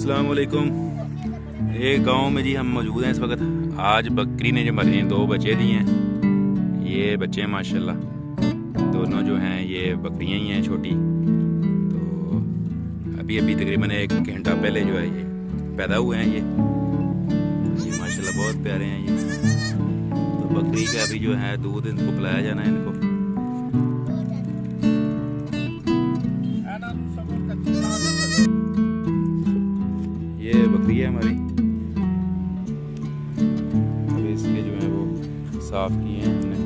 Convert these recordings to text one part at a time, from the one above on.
अस्सलाम वालेकुम। ये गांव में जी हम मौजूद हैं इस वक्त। आज बकरी ने जो मरी हैं 2 बच्चे दिए हैं। ये बच्चे हैं माशाल्लाह, दोनों जो हैं ये बकरियां ही हैं छोटी। तो अभी तकरीबन 1 घंटा पहले जो है ये पैदा हुए हैं। ये माशाल्लाह बहुत प्यारे हैं ये। तो बकरी का अभी जो है दूध इनको पिलाया जाना है इनको। ये बकरी है हमारी, अभी इसके जो है वो साफ किए हैं हमने।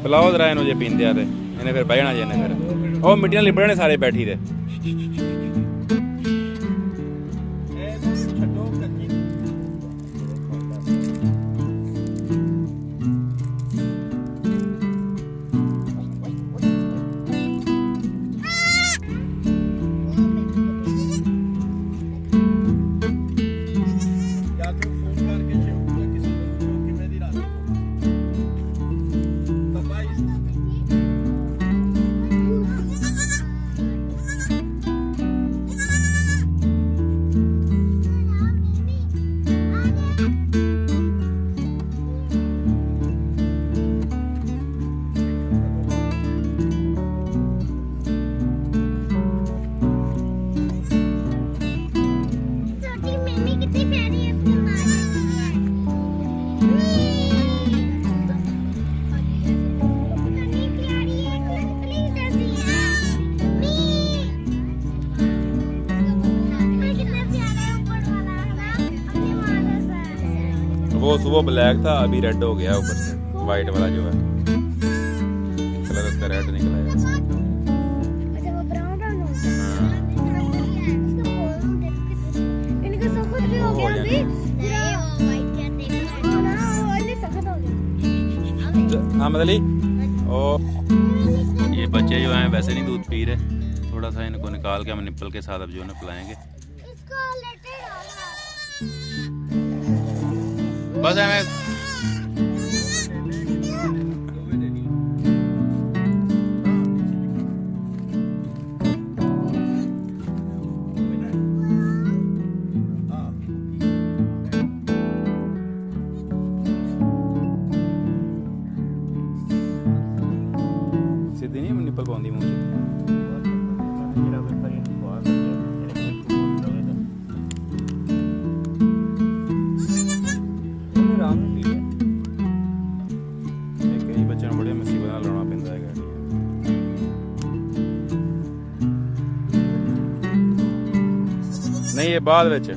पिलाओ जरा इन्हों जे पींदे आते इन्हें फिर बहना जाने फिर और मिट्टियां लिबड़ने सारे बैठी थे। वो सुबह ब्लैक था, अभी रेड हो गया ऊपर से। वाइट वाला जो है कलर उसका रेड निकला है। अच्छा वो ब्राउन हो इनका सख्त भी हो गया अभी। अहमद अली और ये बच्चे जो हैं वैसे नहीं दूध पी रहे, थोड़ा सा इनको निकाल के हम निप्पल के साथ अब जो है ना पिलाएंगे। बस हमें सीधी नहीं निप्पल पाउंदी मुंह च। बड़े मुसीबत लाना पैंदा है गाड़ी। नहीं ये बाद विच